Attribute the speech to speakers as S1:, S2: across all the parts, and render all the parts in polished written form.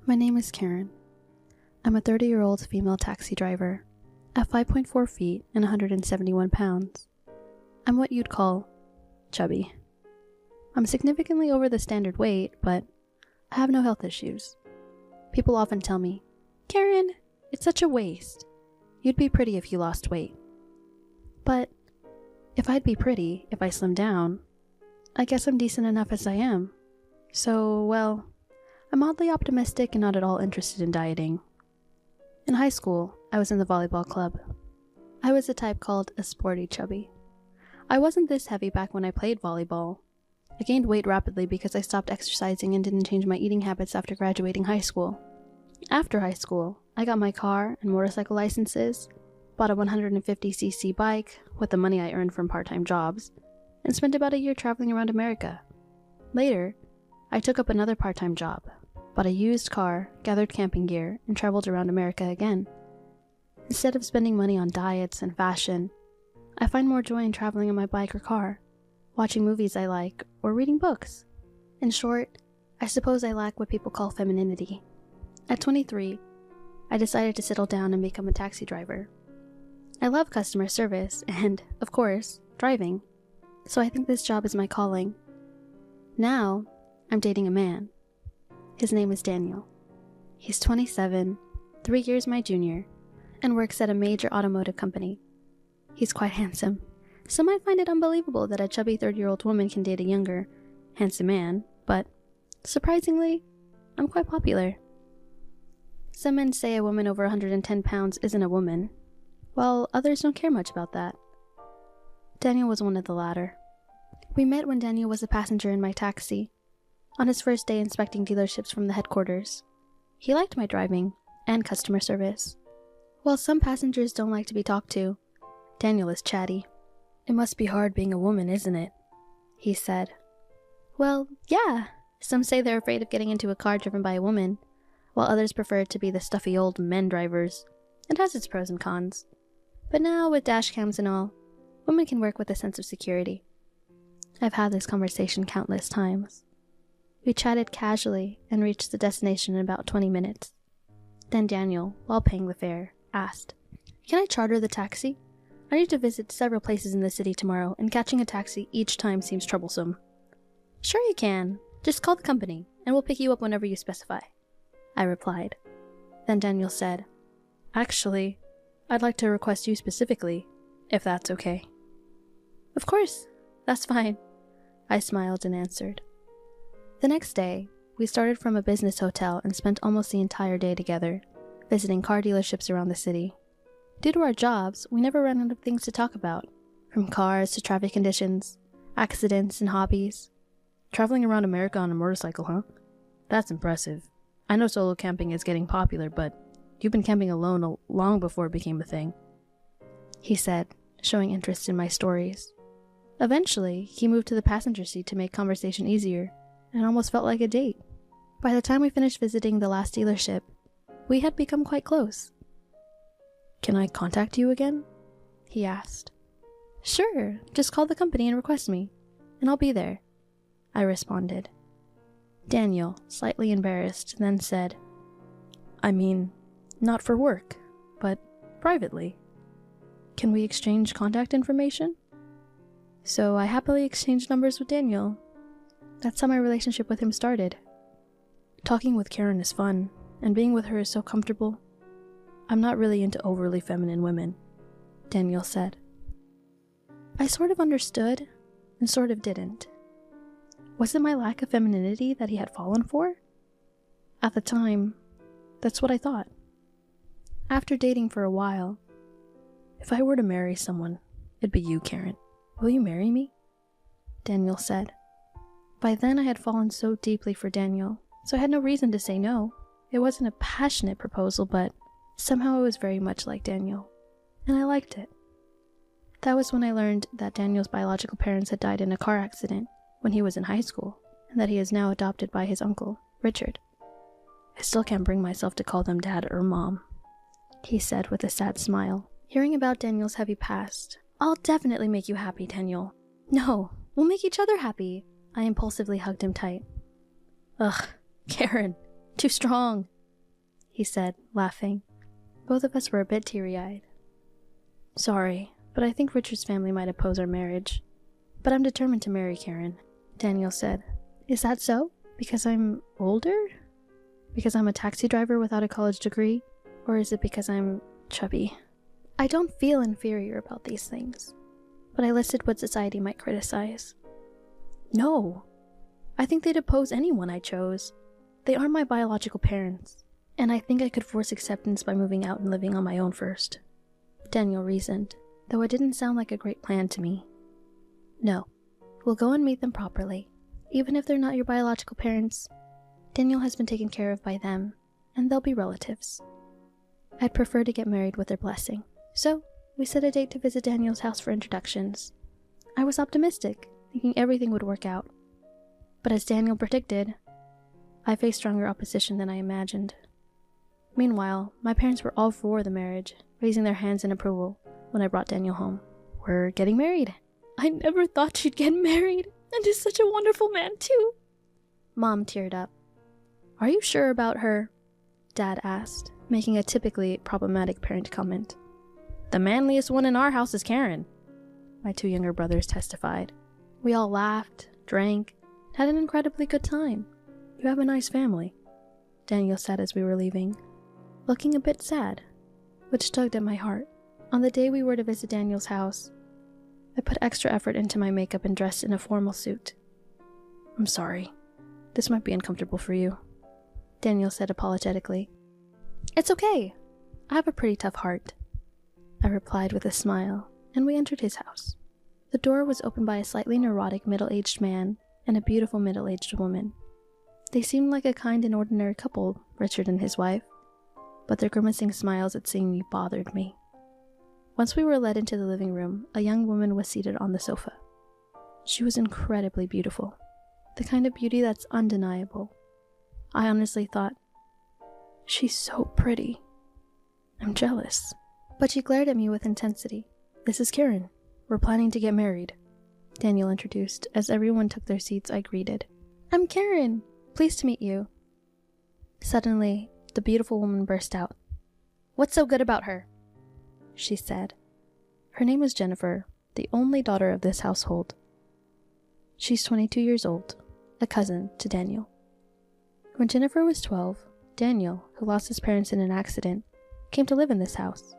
S1: My name is Karen. I'm a 30-year-old female taxi driver at 5.4 feet and 171 pounds. I'm what you'd call chubby. I'm significantly over the standard weight, but I have no health issues. People often tell me, "Karen, it's such a waste. You'd be pretty if you lost weight." But if I'd be pretty if I slimmed down, I guess I'm decent enough as I am. So, well, I'm oddly optimistic and not at all interested in dieting. In high school, I was in the volleyball club. I was the type called a sporty chubby. I wasn't this heavy back when I played volleyball. I gained weight rapidly because I stopped exercising and didn't change my eating habits after graduating high school. After high school, I got my car and motorcycle licenses, bought a 150cc bike with the money I earned from part-time jobs, and spent about a year traveling around America. Later, I took up another part-time job, bought a used car, gathered camping gear, and traveled around America again. Instead of spending money on diets and fashion, I find more joy in traveling on my bike or car, watching movies I like, or reading books. In short, I suppose I lack what people call femininity. At 23, I decided to settle down and become a taxi driver. I love customer service and, of course, driving, so I think this job is my calling. Now, I'm dating a man. His name is Daniel. He's 27, 3 years my junior, and works at a major automotive company. He's quite handsome. Some might find it unbelievable that a chubby 30-year-old woman can date a younger, handsome man, but, surprisingly, I'm quite popular. Some men say a woman over 110 pounds isn't a woman, while others don't care much about that. Daniel was one of the latter. We met when Daniel was a passenger in my taxi, on his first day inspecting dealerships from the headquarters. He liked my driving and customer service. While some passengers don't like to be talked to, Daniel is chatty. "It must be hard being a woman, isn't it?" he said. "Well, yeah. Some say they're afraid of getting into a car driven by a woman, while others prefer it to be the stuffy old men drivers. It has its pros and cons. But now, with dash cams and all, women can work with a sense of security." I've had this conversation countless times. We chatted casually and reached the destination in about 20 minutes. Then Daniel, while paying the fare, asked, "Can I charter the taxi? I need to visit several places in the city tomorrow, and catching a taxi each time seems troublesome." "Sure you can. Just call the company, and we'll pick you up whenever you specify," I replied. Then Daniel said, "Actually, I'd like to request you specifically, if that's okay." "Of course, that's fine," I smiled and answered. The next day, we started from a business hotel and spent almost the entire day together, visiting car dealerships around the city. Due to our jobs, we never ran out of things to talk about, from cars to traffic conditions, accidents, and hobbies. "Traveling around America on a motorcycle, huh? That's impressive. I know solo camping is getting popular, but you've been camping alone long before it became a thing," he said, showing interest in my stories. Eventually, he moved to the passenger seat to make conversation easier, and almost felt like a date. By the time we finished visiting the last dealership, we had become quite close. "Can I contact you again?" he asked. "Sure, just call the company and request me, and I'll be there," I responded. Daniel, slightly embarrassed, then said, "I mean, not for work, but privately. Can we exchange contact information?" So I happily exchanged numbers with Daniel. That's how my relationship with him started. Talking with Karen is fun, and being with her is so comfortable. "I'm not really into overly feminine women," Daniel said. I sort of understood, and sort of didn't. Was it my lack of femininity that he had fallen for? At the time, that's what I thought. After dating for a while, "If I were to marry someone, it'd be you, Karen. Will you marry me?" Daniel said. By then I had fallen so deeply for Daniel, so I had no reason to say no. It wasn't a passionate proposal, but somehow it was very much like Daniel, and I liked it. That was when I learned that Daniel's biological parents had died in a car accident when he was in high school, and that he is now adopted by his uncle, Richard. "I still can't bring myself to call them dad or mom," he said with a sad smile. Hearing about Daniel's heavy past, "I'll definitely make you happy, Daniel." "No, we'll make each other happy." I impulsively hugged him tight. "Ugh, Karen, too strong," he said, laughing. Both of us were a bit teary-eyed. Sorry, but I think Richard's family might oppose our marriage. But I'm determined to marry Karen, Daniel said. Is that so? Because I'm older? Because I'm a taxi driver without a college degree? Or is it because I'm chubby? I don't feel inferior about these things, but I listed what society might criticize. No, I think they'd oppose anyone I chose. They aren't my biological parents, and I think I could force acceptance by moving out and living on my own first. Daniel reasoned, though it didn't sound like a great plan to me. No, we'll go and meet them properly. Even if they're not your biological parents, Daniel has been taken care of by them, and they'll be relatives. I'd prefer to get married with their blessing. So, we set a date to visit Daniel's house for introductions. I was optimistic, thinking everything would work out. But as Daniel predicted, I faced stronger opposition than I imagined. Meanwhile, my parents were all for the marriage, raising their hands in approval when I brought Daniel home. We're getting married. I never thought she'd get married, and to such a wonderful man, too. Mom teared up. Are you sure about her? Dad asked, making a typically problematic parent comment. The manliest one in our house is Karen, my two younger brothers testified. We all laughed, drank, had an incredibly good time. You have a nice family, Daniel said as we were leaving, looking a bit sad, which tugged at my heart. On the day we were to visit Daniel's house, I put extra effort into my makeup and dressed in a formal suit. I'm sorry. This might be uncomfortable for you, Daniel said apologetically. It's okay. I have a pretty tough heart, I replied with a smile, and we entered his house. The door was opened by a slightly neurotic middle-aged man and a beautiful middle-aged woman. They seemed like a kind and ordinary couple, Richard and his wife, but their grimacing smiles at seeing me bothered me. Once we were led into the living room, a young woman was seated on the sofa. She was incredibly beautiful, the kind of beauty that's undeniable. I honestly thought, she's so pretty. I'm jealous. But she glared at me with intensity. This is Karen. We're planning to get married, Daniel introduced. As everyone took their seats, I greeted. I'm Karen. Pleased to meet you. Suddenly, the beautiful woman burst out. What's so good about her? She said. Her name is Jennifer, the only daughter of this household. She's 22 years old, a cousin to Daniel. When Jennifer was 12, Daniel, who lost his parents in an accident, came to live in this house.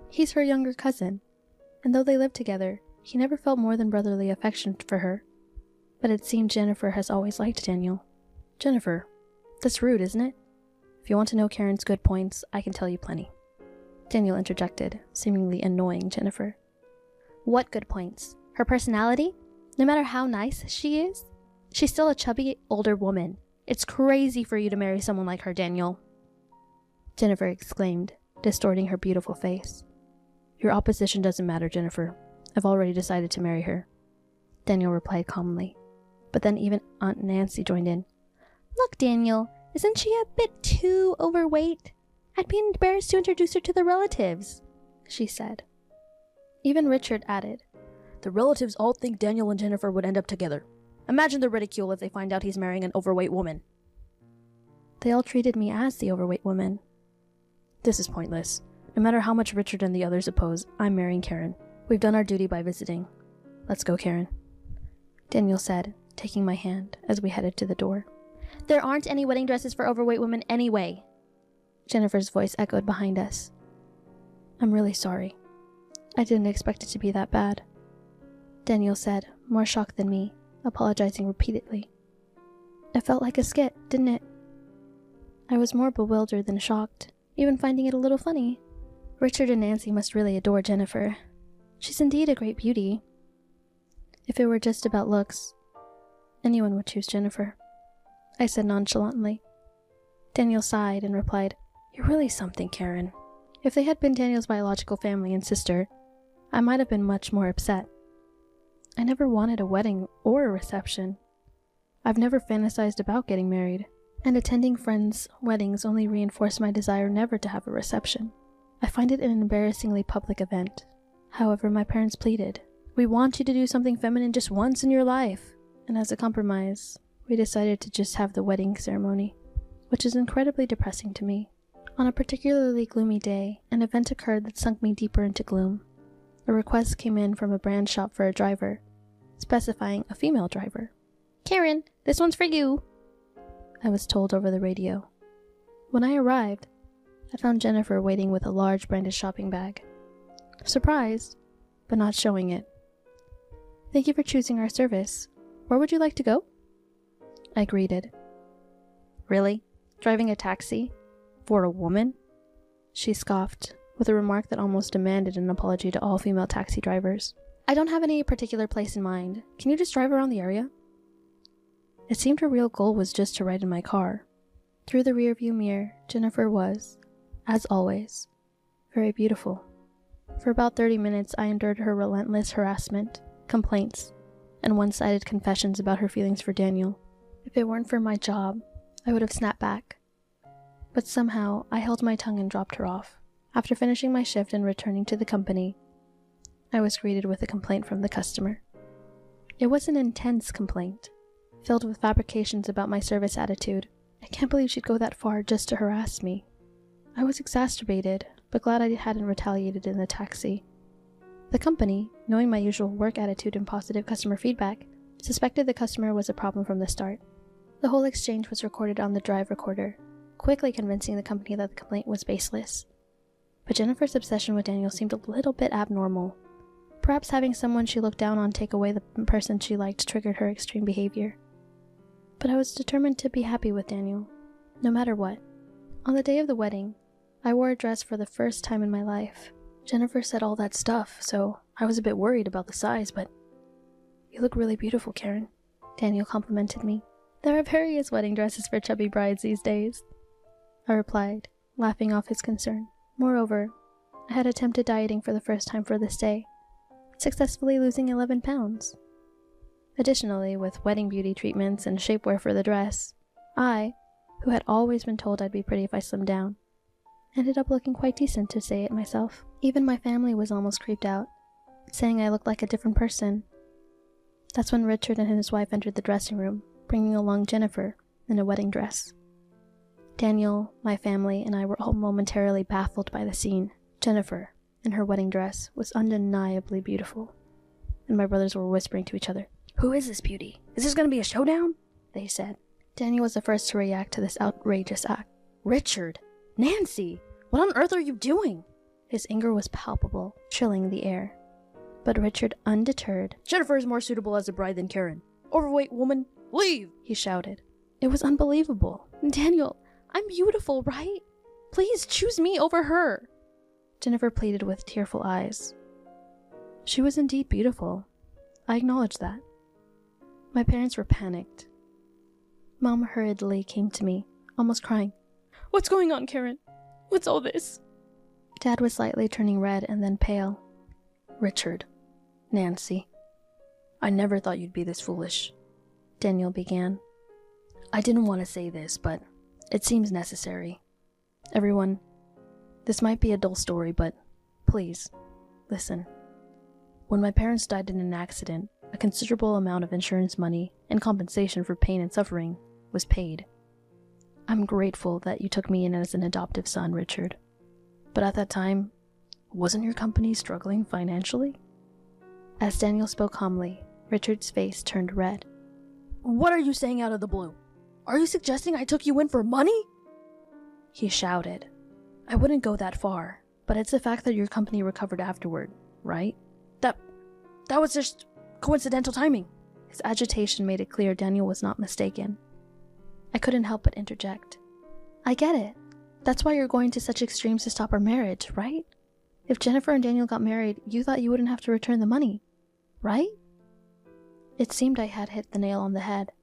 S1: He's her younger cousin, and though they lived together, he never felt more than brotherly affection for her. But it seemed Jennifer has always liked Daniel. Jennifer, that's rude, isn't it? If you want to know Karen's good points, I can tell you plenty, Daniel interjected, seemingly annoying Jennifer. What good points? Her personality? No matter how nice she is, she's still a chubby, older woman. It's crazy for you to marry someone like her, Daniel, Jennifer exclaimed, distorting her beautiful face. Your opposition doesn't matter, Jennifer. I've already decided to marry her, Daniel replied calmly. But then even Aunt Nancy joined in. Look, Daniel, isn't she a bit too overweight? I'd be embarrassed to introduce her to the relatives, she said. Even Richard added, the relatives all think Daniel and Jennifer would end up together. Imagine the ridicule if they find out he's marrying an overweight woman. They all treated me as the overweight woman. This is pointless. No matter how much Richard and the others oppose, I'm marrying Karen. We've done our duty by visiting. Let's go, Karen, Daniel said, taking my hand as we headed to the door. There aren't any wedding dresses for overweight women anyway, Jennifer's voice echoed behind us. I'm really sorry. I didn't expect it to be that bad, Daniel said, more shocked than me, apologizing repeatedly. It felt like a skit, didn't it? I was more bewildered than shocked, even finding it a little funny. Richard and Nancy must really adore Jennifer. She's indeed a great beauty. If it were just about looks, anyone would choose Jennifer, I said nonchalantly. Daniel sighed and replied, You're really something, Karen. If they had been Daniel's biological family and sister, I might have been much more upset. I never wanted a wedding or a reception. I've never fantasized about getting married, and attending friends' weddings only reinforced my desire never to have a reception. I find it an embarrassingly public event. However, my parents pleaded, We want you to do something feminine just once in your life. And as a compromise, we decided to just have the wedding ceremony, which is incredibly depressing to me. On a particularly gloomy day, an event occurred that sunk me deeper into gloom. A request came in from a brand shop for a driver, specifying a female driver. "Karen, this one's for you," I was told over the radio. When I arrived, I found Jennifer waiting with a large branded shopping bag. Surprised, but not showing it. "Thank you for choosing our service. Where would you like to go?" I greeted. "Really? Driving a taxi? For a woman?" She scoffed, with a remark that almost demanded an apology to all female taxi drivers. "I don't have any particular place in mind. Can you just drive around the area?" It seemed her real goal was just to ride in my car. Through the rearview mirror, Jennifer was, as always, very beautiful. For about 30 minutes, I endured her relentless harassment, complaints, and one-sided confessions about her feelings for Daniel. If it weren't for my job, I would have snapped back. But somehow, I held my tongue and dropped her off. After finishing my shift and returning to the company, I was greeted with a complaint from the customer. It was an intense complaint, filled with fabrications about my service attitude. I can't believe she'd go that far just to harass me. I was exacerbated, but glad I hadn't retaliated in the taxi. The company, knowing my usual work attitude and positive customer feedback, suspected the customer was a problem from the start. The whole exchange was recorded on the drive recorder, quickly convincing the company that the complaint was baseless. But Jennifer's obsession with Daniel seemed a little bit abnormal. Perhaps having someone she looked down on take away the person she liked triggered her extreme behavior. But I was determined to be happy with Daniel, no matter what. On the day of the wedding, I wore a dress for the first time in my life. Jennifer said all that stuff, so I was a bit worried about the size, but "You look really beautiful, Karen," Daniel complimented me. "There are various wedding dresses for chubby brides these days," I replied, laughing off his concern. Moreover, I had attempted dieting for the first time for this day, successfully losing 11 pounds. Additionally, with wedding beauty treatments and shapewear for the dress, I, who had always been told I'd be pretty if I slimmed down, ended up looking quite decent, to say it myself. Even my family was almost creeped out, saying I looked like a different person. That's when Richard and his wife entered the dressing room, bringing along Jennifer in a wedding dress. Daniel, my family, and I were all momentarily baffled by the scene. Jennifer, in her wedding dress, was undeniably beautiful, and my brothers were whispering to each other, "Who is this beauty? Is this going to be a showdown?" they said. Daniel was the first to react to this outrageous act. "Richard! Nancy! What on earth are you doing?" His anger was palpable, chilling the air. But Richard, undeterred, "Jennifer is more suitable as a bride than Karen. Overweight woman, leave!" he shouted. It was unbelievable. "Daniel, I'm beautiful, right? Please choose me over her," Jennifer pleaded with tearful eyes. She was indeed beautiful. I acknowledged that. My parents were panicked. Mom hurriedly came to me, almost crying. "What's going on, Karen? What's all this?" Dad was slightly turning red and then pale. "Richard, Nancy, I never thought you'd be this foolish," Daniel began. "I didn't want to say this, but it seems necessary. Everyone, this might be a dull story, but please, listen. When my parents died in an accident, a considerable amount of insurance money and compensation for pain and suffering was paid. I'm grateful that you took me in as an adoptive son, Richard. But at that time, wasn't your company struggling financially?" As Daniel spoke calmly, Richard's face turned red. "What are you saying out of the blue? Are you suggesting I took you in for money?" he shouted. "I wouldn't go that far, but it's the fact that your company recovered afterward, right? That was just coincidental timing." His agitation made it clear Daniel was not mistaken. I couldn't help but interject. "I get it. That's why you're going to such extremes to stop our marriage, right? If Jennifer and Daniel got married, you thought you wouldn't have to return the money, right?" It seemed I had hit the nail on the head.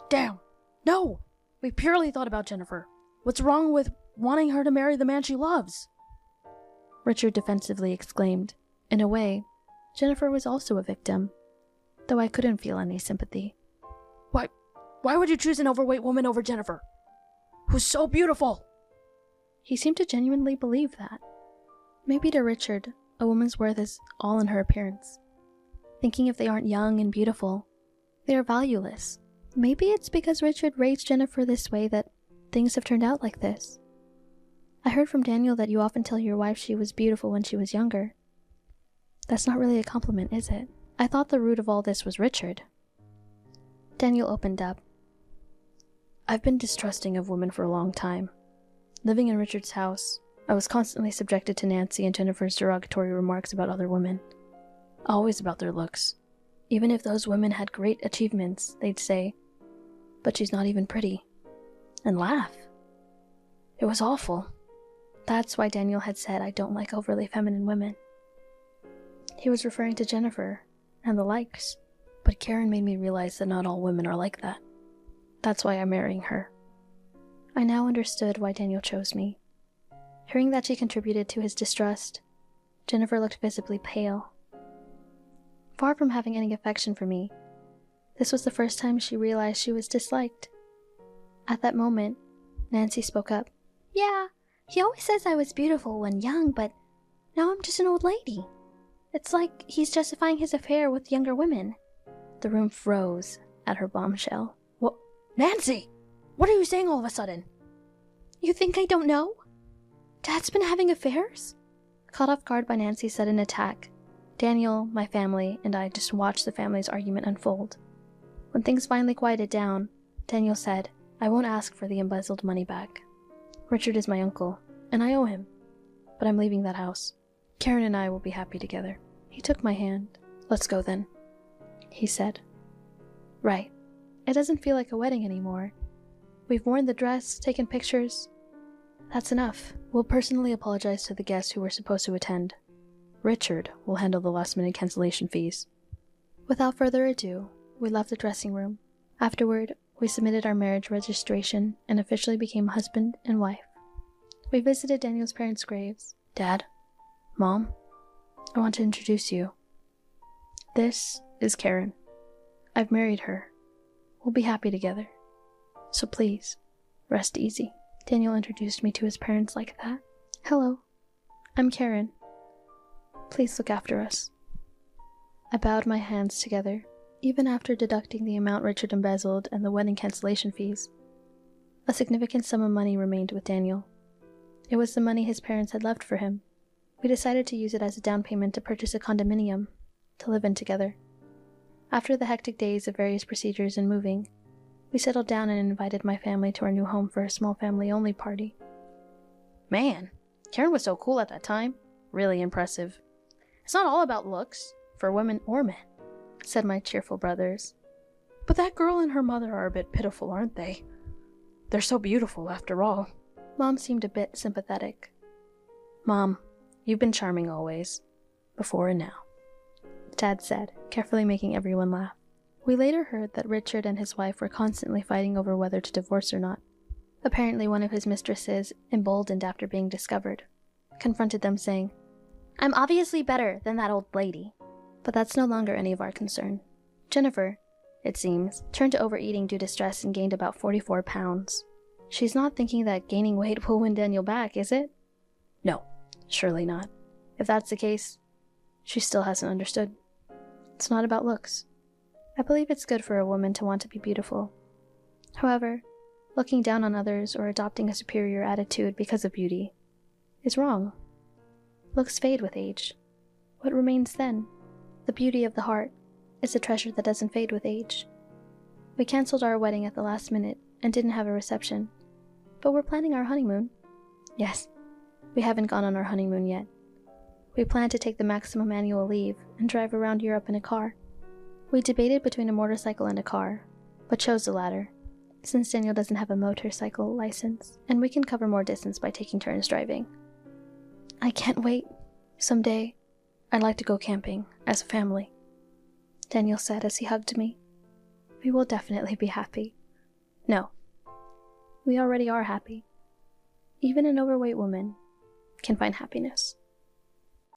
S1: "Damn! No! We purely thought about Jennifer. What's wrong with wanting her to marry the man she loves?" Richard defensively exclaimed. In a way, Jennifer was also a victim, though I couldn't feel any sympathy. Why would you choose an overweight woman over Jennifer, who's so beautiful?" He seemed to genuinely believe that. Maybe to Richard, a woman's worth is all in her appearance. Thinking if they aren't young and beautiful, they are valueless. Maybe it's because Richard raised Jennifer this way that things have turned out like this. I heard from Daniel that you often tell your wife she was beautiful when she was younger. That's not really a compliment, is it? I thought the root of all this was Richard. Daniel opened up. I've been distrusting of women for a long time. Living in Richard's house, I was constantly subjected to Nancy and Jennifer's derogatory remarks about other women. Always about their looks. Even if those women had great achievements, they'd say, "But she's not even pretty," and laugh. It was awful. That's why Daniel had said I don't like overly feminine women. He was referring to Jennifer and the likes, but Karen made me realize that not all women are like that. That's why I'm marrying her. I now understood why Daniel chose me. Hearing that she contributed to his distrust, Jennifer looked visibly pale. Far from having any affection for me, this was the first time she realized she was disliked. At that moment, Nancy spoke up. "Yeah, he always says I was beautiful when young, but now I'm just an old lady. It's like he's justifying his affair with younger women." The room froze at her bombshell. "What? Nancy! What are you saying all of a sudden?" "You think I don't know? Dad's been having affairs?" Caught off guard by Nancy's sudden attack, Daniel, my family, and I just watched the family's argument unfold. When things finally quieted down, Daniel said, "I won't ask for the embezzled money back. Richard is my uncle, and I owe him. But I'm leaving that house. Karen and I will be happy together." He took my hand. "Let's go then," he said. "Right. It doesn't feel like a wedding anymore. We've worn the dress, taken pictures. That's enough. We'll personally apologize to the guests who were supposed to attend. Richard will handle the last-minute cancellation fees." Without further ado, we left the dressing room. Afterward, we submitted our marriage registration and officially became husband and wife. We visited Daniel's parents' graves. "Dad, Mom, I want to introduce you. This is Karen. I've married her. We'll be happy together. So please, rest easy." Daniel introduced me to his parents like that. "Hello, I'm Karen. Please look after us." I bowed my hands together, even after deducting the amount Richard embezzled and the wedding cancellation fees. A significant sum of money remained with Daniel. It was the money his parents had left for him. We decided to use it as a down payment to purchase a condominium, to live in together. After the hectic days of various procedures and moving, we settled down and invited my family to our new home for a small family-only party. "Man, Karen was so cool at that time. Really impressive. It's not all about looks, for women or men," said my cheerful brothers. "But that girl and her mother are a bit pitiful, aren't they? They're so beautiful, after all." Mom seemed a bit sympathetic. "Mom, you've been charming always, before and now," Dad said, carefully making everyone laugh. We later heard that Richard and his wife were constantly fighting over whether to divorce or not. Apparently one of his mistresses, emboldened after being discovered, confronted them saying, "I'm obviously better than that old lady." But that's no longer any of our concern. Jennifer, it seems, turned to overeating due to stress and gained about 44 pounds. She's not thinking that gaining weight will win Daniel back, is it? No, surely not. If that's the case, she still hasn't understood. It's not about looks. I believe it's good for a woman to want to be beautiful. However, looking down on others or adopting a superior attitude because of beauty is wrong. Looks fade with age. What remains then? The beauty of the heart is a treasure that doesn't fade with age. We canceled our wedding at the last minute and didn't have a reception, but we're planning our honeymoon. Yes, we haven't gone on our honeymoon yet. We plan to take the maximum annual leave and drive around Europe in a car. We debated between a motorcycle and a car, but chose the latter, since Daniel doesn't have a motorcycle license, and we can cover more distance by taking turns driving. I can't wait. Someday, I'd like to go camping, as a family, Daniel said as he hugged me. We will definitely be happy. No, we already are happy. Even an overweight woman can find happiness.